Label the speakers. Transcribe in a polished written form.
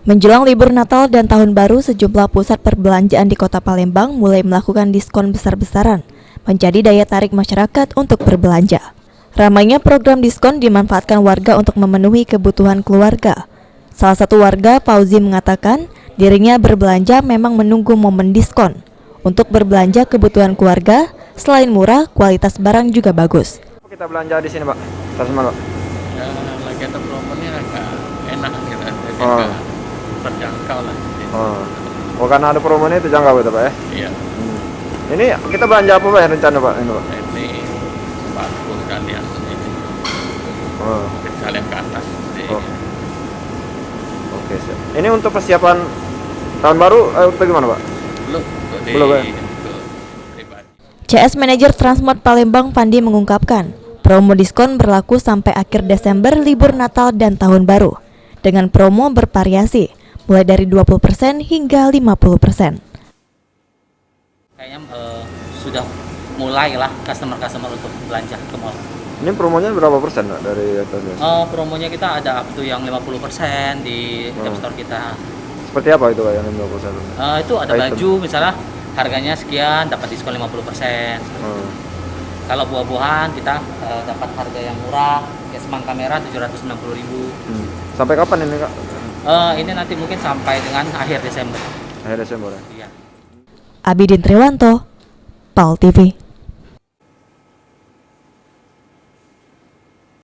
Speaker 1: Menjelang libur Natal dan Tahun Baru, sejumlah pusat perbelanjaan di Kota Palembang mulai melakukan diskon besar-besaran, menjadi daya tarik masyarakat untuk berbelanja. Ramainya program diskon dimanfaatkan warga untuk memenuhi kebutuhan keluarga. Salah satu warga, Fauzi, mengatakan dirinya berbelanja memang menunggu momen diskon. Untuk berbelanja kebutuhan keluarga, selain murah, kualitas barang juga bagus.
Speaker 2: Kita belanja di sini, Pak. Tasman, Pak.
Speaker 3: Ya, lagi ada promonya agak enak gitu, jadi
Speaker 2: Oh.
Speaker 3: agak terjangkau lah.
Speaker 2: Oh, karena ada promonya itu jangkau itu, Pak ya?
Speaker 3: Iya,
Speaker 2: Ini kita belanja apa, Pak, ya, rencana, Pak? Ini, Pak.
Speaker 3: ini sembako sekalian ini,
Speaker 2: Oh.
Speaker 3: sekalian ke atas. Jadi,
Speaker 2: Oh. Oke, siap. Ini untuk persiapan tahun baru atau gimana, Pak? Belum, ya?
Speaker 3: untuk pribadi.
Speaker 1: CS Manajer Transmart Palembang Fandi mengungkapkan, promo diskon berlaku sampai akhir Desember libur Natal dan Tahun Baru, dengan promo bervariasi, mulai dari 20% hingga 50%.
Speaker 4: Kayaknya sudah mulailah customer untuk belanja ke mall.
Speaker 2: Ini promonya berapa persen, Pak, dari atasnya?
Speaker 4: Promonya kita ada up to yang 50% di App Store kita.
Speaker 2: Seperti apa itu, Pak, yang 50%?
Speaker 4: Itu ada
Speaker 2: Item.
Speaker 4: baju misalnya harganya sekian dapat diskon 50%. Kalau buah-buahan kita dapat harga yang murah, kayak semangka merah 790.000.
Speaker 2: Sampai kapan ini, Kak?
Speaker 4: Ini nanti mungkin sampai dengan akhir Desember.
Speaker 2: Akhir Desember ya?
Speaker 4: Iya.
Speaker 1: Abidin Triwanto, PAL TV.